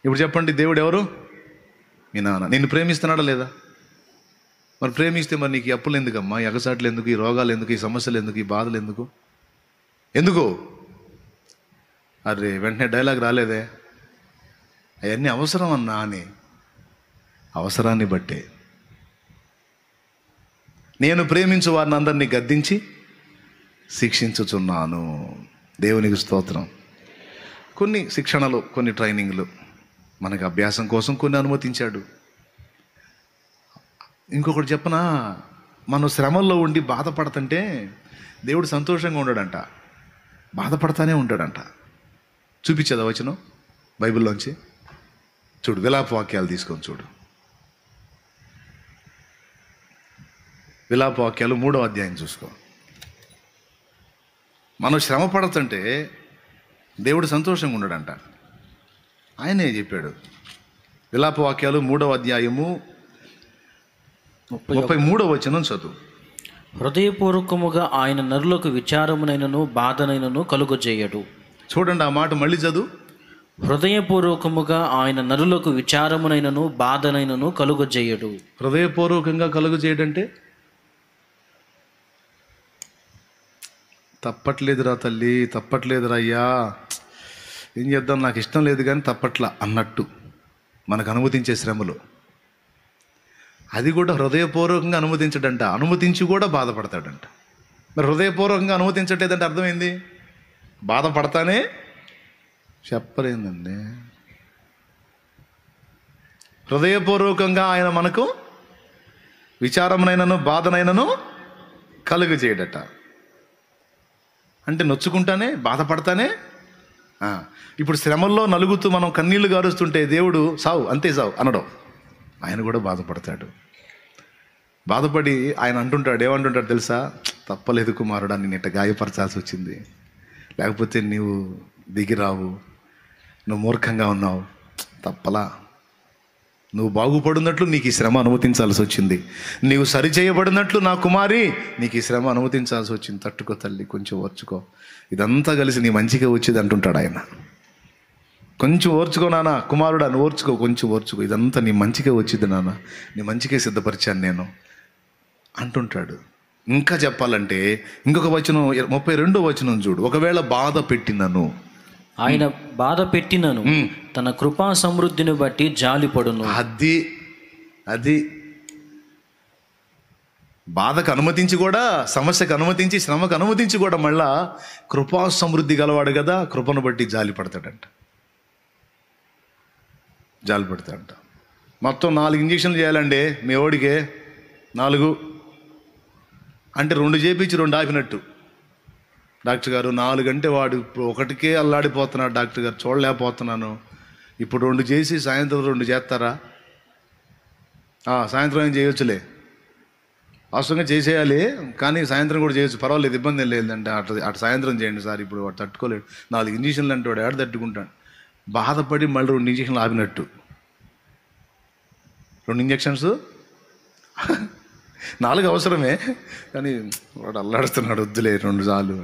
ఇప్పుడు చెప్పండి, దేవుడు ఎవరు? మీ నాన్న. నిన్ను ప్రేమిస్తున్నాడా లేదా? మరి ప్రేమిస్తే మరి నీకు ఈ అప్పులు ఎందుకమ్మా, ఈ ఎగసాట్లు ఎందుకు, ఈ రోగాలు ఎందుకు, ఈ సమస్యలు ఎందుకు, ఈ బాధలు ఎందుకు? ఎందుకు? అరే వెంటనే డైలాగ్ రాలేదే, అవన్నీ అవసరం అన్నా అని. అవసరాన్ని బట్టే నేను ప్రేమించు వారిని అందరినీ గద్దించి శిక్షించుచున్నాను. దేవునికి స్తోత్రం. కొన్ని శిక్షణలు, కొన్ని ట్రైనింగ్లు మనకి అభ్యాసం కోసం కొన్ని అనుమతించాడు. ఇంకొకటి చెప్పనా, మనం శ్రమల్లో ఉండి బాధపడుతుంటే దేవుడు సంతోషంగా ఉండడంట, బాధపడతానే ఉంటాడంట. చూపించేదా వచనం బైబిల్లోంచి? చూడు, విలాప వాక్యాలు తీసుకొని చూడు. విలాప వాక్యాలు 3వ అధ్యాయం చూసుకో. మనం శ్రమ పడుతుంటే దేవుడు సంతోషంగా ఉండడంట. ఆయనే చెప్పాడు. విలాప వాక్యాలు 3వ అధ్యాయము 33వ వచనం చదువు. హృదయపూర్వకముగా ఆయన నరులకు విచారమునైనను బాధనైనను కలుగజేయడు. చూడండి ఆ మాట మళ్ళీ చదువు. హృదయపూర్వకముగా ఆయన నరులకు విచారమునైనను బాధనైనను కలుగజేయడు. హృదయపూర్వకంగా కలుగు చేయడంటే తప్పట్లేదురా తల్లి, తప్పట్లేదురా అయ్యా, ఏం చేద్దాం, నాకు ఇష్టం లేదు కానీ తప్పట్లా అన్నట్టు మనకు అనుమతించే శ్రమలు, అది కూడా హృదయపూర్వకంగా అనుమతించడంట. అనుమతించి కూడా బాధపడతాడంట. మరి హృదయపూర్వకంగా అనుమతించట్లేదంటే అర్థమైంది, బాధపడతానే చెప్పలేదండి. హృదయపూర్వకంగా ఆయన మనకు విచారమునైనను బాధనైనను కలుగు చేయడట. అంటే నొచ్చుకుంటానే, బాధపడతానే. ఇప్పుడు శ్రమల్లో నలుగుతూ మనం కన్నీళ్లు గారుస్తుంటే దేవుడు సావు, అంతే సావు అనడం. ఆయన కూడా బాధపడతాడు. బాధపడి ఆయన అంటుంటాడు, ఏమంటుంటాడు తెలుసా? తప్పలేదు కుమారుడా, నేను ఇట్ట గాయపరచాల్సి వచ్చింది, లేకపోతే నీవు దిగిరావు, నువ్వు మూర్ఖంగా ఉన్నావు, తప్పలా, నువ్వు బాగుపడినట్లు నీకు ఈ శ్రమ అనుమతించాల్సి వచ్చింది, నీవు సరిచేయబడినట్లు నా కుమారి నీకు ఈ శ్రమ అనుమతించాల్సి వచ్చింది, తట్టుకో తల్లి, కొంచెం ఓర్చుకో, ఇదంతా కలిసి నీ మంచిగా వచ్చేది అంటుంటాడు ఆయన. కొంచెం ఓర్చుకో నాన్న, కుమారుడా నువ్వు ఓర్చుకో, కొంచెం ఓర్చుకో, ఇదంతా నీ మంచిగా వచ్చింది నాన్న, నీ మంచిగా సిద్ధపరిచాను నేను అంటుంటాడు. ఇంకా చెప్పాలంటే ఇంకొక వచనం 32వ వచనం చూడు. ఒకవేళ బాధ పెట్టినను, ఆయన బాధ పెట్టినను తన కృపా సమృద్ధిని బట్టి జాలిపడును. అది బాధకు అనుమతించి కూడా, సమస్యకు అనుమతించి, శ్రమకు అనుమతించి కూడా మళ్ళా కృపా సమృద్ధి గలవాడు కదా, కృపను బట్టి జాలి పడతాడంట. జాలి పడతాడంట. మొత్తం 4 ఇంజక్షన్లు చేయాలండి మీ ఓడికే, 4 అంటే 2 చేపించి 2 ఆపినట్టు. డాక్టర్ గారు 4 అంటే వాడు ఇప్పుడు 1కే అల్లాడిపోతున్నాడు డాక్టర్ గారు, చూడలేకపోతున్నాను, ఇప్పుడు 2 చేసి సాయంత్రం 2 చేస్తారా? సాయంత్రం ఏం చేయొచ్చులే, అవసరంగా చేసేయాలి, కానీ సాయంత్రం కూడా చేయొచ్చు, పర్వాలేదు, ఇబ్బంది ఏం లేదంటే అటు సాయంత్రం చేయండి సార్, ఇప్పుడు వాడు తట్టుకోలేడు, 4 ఇంజక్షన్లు అంటే వాడు ఏడ తట్టుకుంటాడు. బాధపడి మళ్ళీ 2 ఇంజక్షన్లు ఆపినట్టు. 2 ఇంజక్షన్స్ 4 అవసరమే, కానీ వాడు అల్లాడుతున్నాడు, వద్దులే 2 చాలు.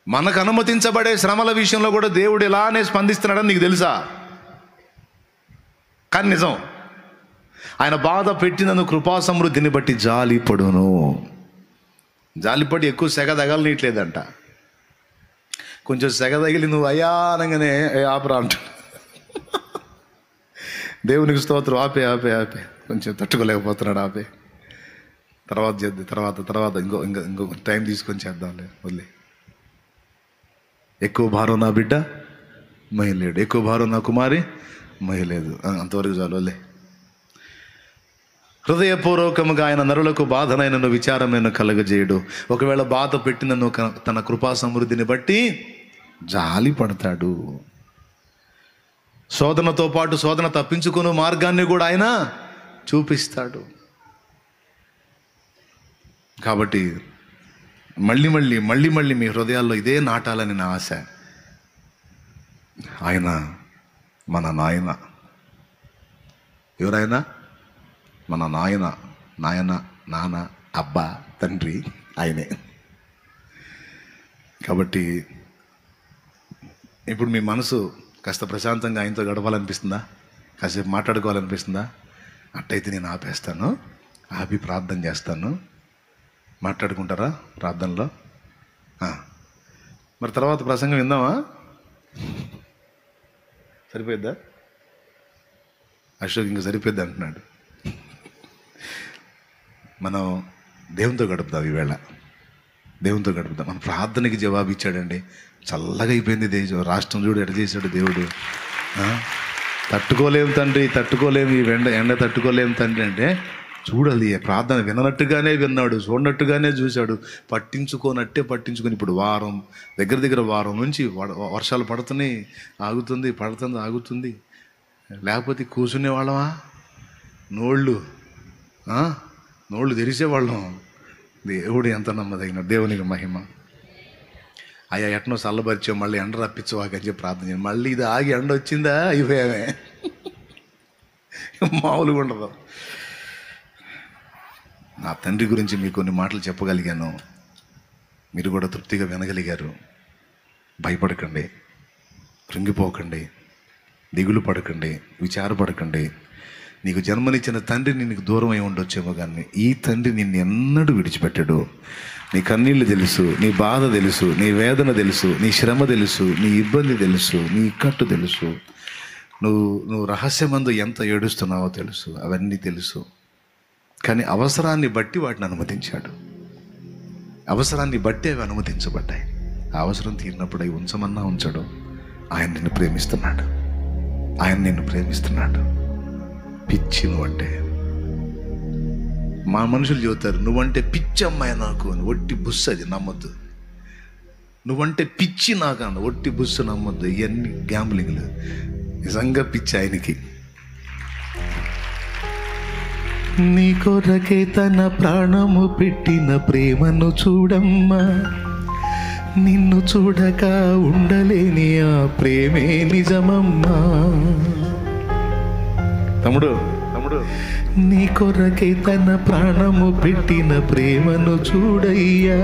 మనకు అనుమతించబడే శ్రమల విషయంలో కూడా దేవుడు ఇలానే స్పందిస్తున్నాడని నీకు తెలుసా? కానీ నిజం, ఆయన బాధ పెట్టినందుకు కృపా సమృద్ధిని బట్టి జాలిపడును. జాలిపడి ఎక్కువ సెగ తగలనీయట్లేదంట. కొంచెం సెగ తగిలి నువ్వు అయ్యా అనగానే ఆపరా అంట. దేవునికి స్తోత్రం, ఆపే ఆపే ఆపే, కొంచెం తట్టుకోలేకపోతున్నాడు, ఆపే, తర్వాత చేద్దాం, తర్వాత ఇంకో టైం తీసుకొని చేద్దాంలే, వదిలే. ఎక్కువ భారం నా బిడ్డ మహిళలేడు, ఎక్కువ భారం నా కుమారి మహిళలేదు, అంతవరకు చాలు, వదిలే. హృదయపూర్వకముగా ఆయన నరులకు బాధనైనను విచారమైన కలగజేయడు. ఒకవేళ బాధ పెట్టినను తన కృపా సమృద్ధిని బట్టి జాలి పడతాడు. శోధనతో పాటు శోధన తప్పించుకునే మార్గాన్ని కూడా ఆయన చూపిస్తాడు. కాబట్టి మళ్ళీ మీ హృదయాల్లో ఇదే నాటాలని నా ఆశ. ఆయన మన నాయన. ఎవరైనా మన నాయన, నాన్న, అబ్బా, తండ్రి ఆయనే. కాబట్టి ఇప్పుడు మీ మనసు కాస్త ప్రశాంతంగా ఆయనతో గడపాలనిపిస్తుందా? కాసేపు మాట్లాడుకోవాలనిపిస్తుందా? అట్టయితే నేను ఆపేస్తాను, ఆపి ప్రార్థన చేస్తాను. మాట్లాడుకుంటారా ప్రార్థనలో? మరి తర్వాత ప్రసంగం విందామా? సరిపోద్దా? అశోక్ ఇంకా సరిపోద్ది అంటున్నాడు. మనం దేవునితో గడుపుతాం, ఈవేళ దేవునితో గడుపుతాం. మన ప్రార్థనకి జవాబు ఇచ్చాడండి. చల్లగా అయిపోయింది దేశం. రాష్ట్రం చూడు ఎట చేశాడు దేవుడు. తట్టుకోలేము తండ్రి, తట్టుకోలేము, ఈ ఎండ తట్టుకోలేము తండ్రి అంటే చూడాలి. ప్రార్థన విననట్టుగానే విన్నాడు, చూడనట్టుగానే చూశాడు, పట్టించుకొని ఇప్పుడు దగ్గర వారం నుంచి వర్షాలు పడుతున్నాయి, ఆగుతుంది. లేకపోతే కూర్చునేవాళ్ళమా? నోళ్ళు తెరిచేవాళ్ళం. దేవుడు ఎంత నమ్మదగిన, దేవునికి మహిమ. అయ్యా ఎట్నో చల్లబరిచావు, మళ్ళీ ఎండ రప్పించవాకని చెప్పి ప్రార్థన చేయండి. మళ్ళీ ఇది ఆగి ఎండ వచ్చిందా అయిపోయామే, మామూలుగా ఉండదు. నా తండ్రి గురించి మీకు కొన్ని మాటలు చెప్పగలిగాను, మీరు కూడా తృప్తిగా వినగలిగారు. భయపడకండి, కృంగిపోకండి, దిగులు పడకండి, విచారపడకండి. నీకు జన్మనిచ్చిన తండ్రిని నీకు దూరం అయి ఉండొచ్చేమో, కానీ ఈ తండ్రి నిన్ను ఎన్నడూ విడిచిపెట్టడు. నీ కన్నీళ్ళు తెలుసు, నీ బాధ తెలుసు, నీ వేదన తెలుసు, నీ శ్రమ తెలుసు, నీ ఇబ్బంది తెలుసు, నీ ఇక్కట్టు తెలుసు, నువ్వు రహస్యమందు ఎంత ఏడుస్తున్నావో తెలుసు, అవన్నీ తెలుసు. కానీ అవసరాన్ని బట్టి వాటిని అనుమతించాడు. అవసరాన్ని బట్టి అవి అనుమతించబడ్డాయి. ఆ అవసరం తీరినప్పుడు అవి ఉంచమన్నా ఉంచడు. ఆయన నిన్ను ప్రేమిస్తున్నాడు. పిచ్చి నువ్వంటే. మా మనుషులు చెబుతారు, నువ్వంటే పిచ్చి అమ్మాయి నాకు అని. ఒట్టి బుస్సు, అది నమ్మొద్దు. నువ్వంటే పిచ్చి నాకు అన్న, ఒట్టి బుస్సు నమ్మొద్దు. ఇవన్నీ గ్యాంబ్లింగ్లు. నిజంగా పిచ్చి ఆయనకి. నీ కొరకే తన ప్రాణము పెట్టిన ప్రేమను చూడమ్మా, నిన్ను చూడక ఉండలేని ఆ ప్రేమే నిజమమ్మా. తమ్ముడు, నీ కొరకే తన ప్రాణము పెట్టిన ప్రేమను చూడయ్యా,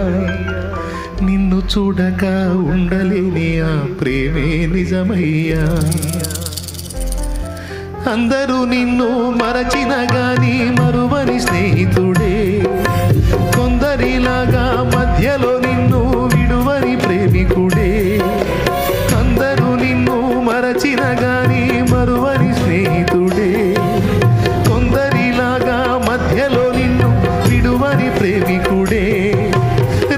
నిన్ను చూడక ఉండలేని ఆ ప్రేమే నిజమయ్యా. అందరూ నిన్ను మరచిన గాని మరువని స్నేహితుడే, కొందరిలాగా మధ్యలో నిన్ను విడువని ప్రేమికుడే. అందరూ నిన్ను మరచిన గాని మరువని స్నేహితుడే, కొందరిలాగా మధ్యలో నిన్ను విడువని ప్రేమికుడే.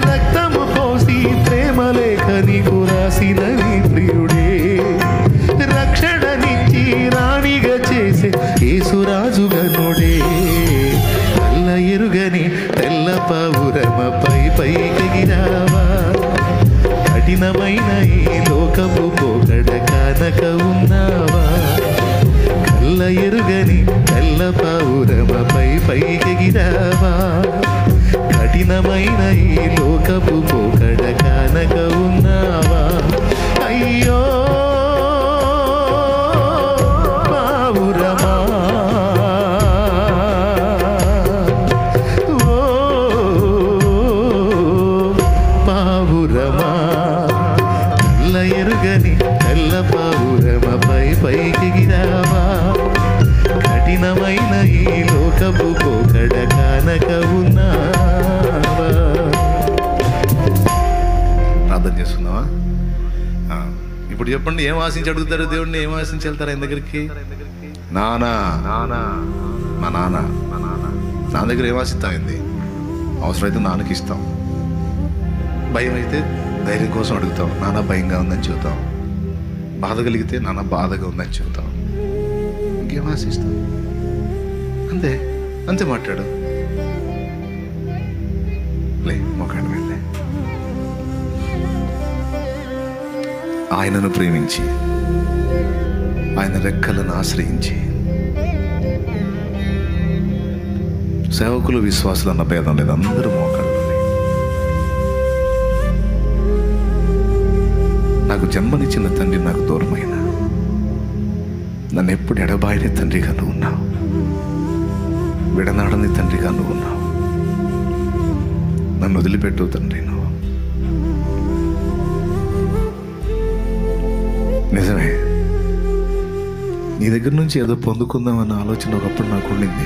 రక్తము పోసి ప్రేమ లేఖ నీకు రాసిన నీ ప్రియుడే, రక్షణనిచ్చి రాణిగా చేసే యేసురాజుగా నోడే. తెల్ల ఎరుగని తెల్ల పావురమపై పైకెగిరావా, కఠినమైన ఈ లోకపు పోకడ కానక ఉన్నావా. తెల్ల ఎరుగని తెల్ల పావురమపై పైకెగిరావా, కఠినమైన ఈ లోకపు పోకడ కానక ఉన్నావా. అయ్యో పావురమా, ఓ పావురమా, తెల్ల ఎరుగని తెల్ల పావురమపై పైకెగిరావా, కఠినమైన ఈ లోకపు పోకడ కానక ఉన్నావా. ప్రార్థన చేస్తున్నావా? ఇప్పుడు చెప్పండి, ఏం ఆశించి అడుగుతారు దేవుడిని? ఏం ఆశించి వెళ్తారు ఆయన దగ్గరికి? నానా మా నాన్న దగ్గర ఏం ఆశిస్తామైంది? అవసరమైతే నాన్నకి ఇస్తాం, భయం అయితే ధైర్యం కోసం అడుగుతాం, నాన్న భయంగా ఉందని చెబుతాం, బాధ కలిగితే నాన్న బాధగా ఉందని చెబుతాం. ఇంకేం ఆశిస్తాం? అంతే మాట్లాడు. లే మొక్కడు వెళ్ళే. ఆయనను ప్రేమించి ఆయన రెక్కలను ఆశ్రయించి, సేవకులు విశ్వాసులు అన్న భేదం లేదు, అందరూ మోకాళ్ళు. నాకు జన్మనిచ్చిన తండ్రి నాకు దూరమైన, నన్ను ఎప్పుడు ఎడబాయిని తండ్రిగా నువ్వు ఉన్నావు, విడనాడని తండ్రిగా నువ్వు ఉన్నావు. నన్ను వదిలిపెట్టు తండ్రి. నువ్వు నిజమే, నీ దగ్గర నుంచి ఏదో పొందుకుందామన్న ఆలోచన ఒకప్పుడు నాకు ఉండింది.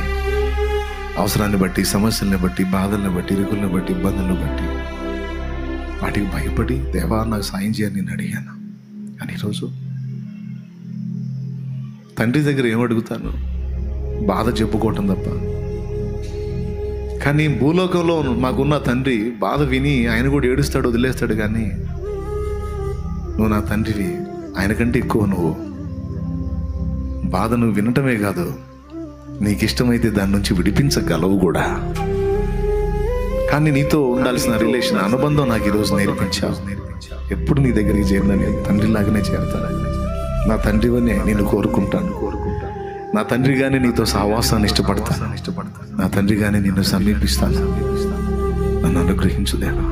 అవసరాన్ని బట్టి, సమస్యల్ని బట్టి, బాధల్ని బట్టి, ఇరుకుల్ని బట్టి, ఇబ్బందులను బట్టి వాటికి భయపడి దేవా నాకు సాయం చేయని నేను అడిగాను. కానీ ఈరోజు తండ్రి దగ్గర ఏమడుగుతాను? బాధ చెప్పుకోవటం తప్ప. కానీ భూలోకంలో మాకున్న తండ్రి బాధ విని ఆయన కూడా ఏడుస్తాడు, వదిలేస్తాడు. కానీ నువ్వు నా తండ్రివి, ఆయన కంటే ఎక్కువ నువ్వు. బాధ నువ్వు వినటమే కాదు, నీకు ఇష్టమైతే దాని నుంచి విడిపించగలవు కూడా. కానీ నీతో ఉండాల్సిన రిలేషన్, అనుబంధం నాకు ఈరోజు నేర్పించావు. ఎప్పుడు నీ దగ్గరికి చేరినని తండ్రిలాగానే చేరతాను. నా తండ్రివనే నేను కోరుకుంటాను. నా తండ్రిగానే నీతో సహవాసాన్ని ఇష్టపడతాను. నా తండ్రిగానే నిన్ను సమీపిస్తాను. నన్ను అనుగ్రహించు దేవా.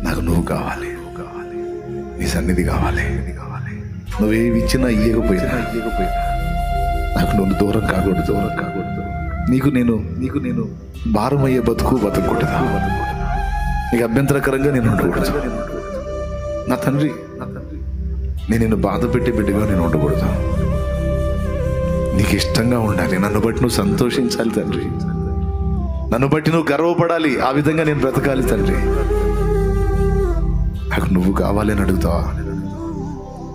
నాకు నువ్వు కావాలి, నీ సన్నిధి కావాలి. నువ్వేమి ఇచ్చినా ఇయ్యకపోయినా నాకు నువ్వు దూరం కాకూడదు. నీకు నేను భారమయ్యే బతుకూడదు. నీకు అభ్యంతరకరంగా నేను ఉండకూడదు. నా తండ్రి, నేను నిన్ను బాధ పెట్టి బిడ్డగా నేను ఉండకూడదు. నీకు ఇష్టంగా ఉండాలి. నన్ను బట్టి నువ్వు సంతోషించాలి తండ్రి. నన్ను బట్టి నువ్వు గర్వపడాలి. ఆ విధంగా నేను బ్రతకాలి తండ్రి. నాకు నువ్వు కావాలని అడుగుతావా?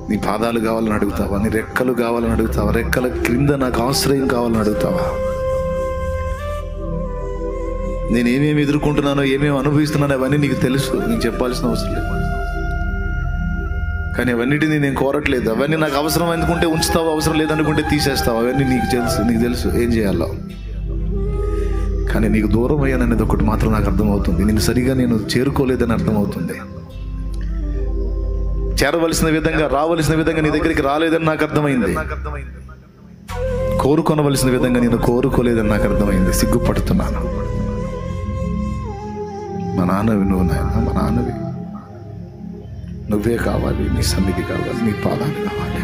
నీ పాదాలు కావాలని అడుగుతావా? నీ రెక్కలు కావాలని అడుగుతావా? రెక్కల క్రింద నాకు ఆశ్రయం కావాలని అడుగుతావా? నేను ఏమేమి ఎదుర్కొంటున్నానో, ఏమేమి అనుభవిస్తున్నానో అవన్నీ నీకు తెలుసు. నీకు చెప్పాల్సిన అవసరం లేదు. కానీ అవన్నిటినీ నేను కోరట్లేదు. అవన్నీ నాకు అవసరం అనుకుంటే ఉంచుతావు, అవసరం లేదనుకుంటే తీసేస్తావు. అవన్నీ నీకు తెలుసు ఏం చేయాలో. కానీ నీకు దూరం అయ్యాననేది ఒకటి మాత్రం నాకు అర్థమవుతుంది. నేను సరిగా నేను చేరుకోలేదని అర్థమవుతుంది. చేరవలసిన విధంగా, రావలసిన విధంగా నీ దగ్గరికి రాలేదని నాకు అర్థమైంది. కోరుకొనవలసిన విధంగా నేను కోరుకోలేదని నాకు అర్థమైంది. సిగ్గుపడుతున్నాను. మా నాన్నవి నువ్వు నాయన, మా నాన్నవి నువ్వే కావాలి. నీ సన్నిధి కావాలి, నీ పాదాలు కావాలి.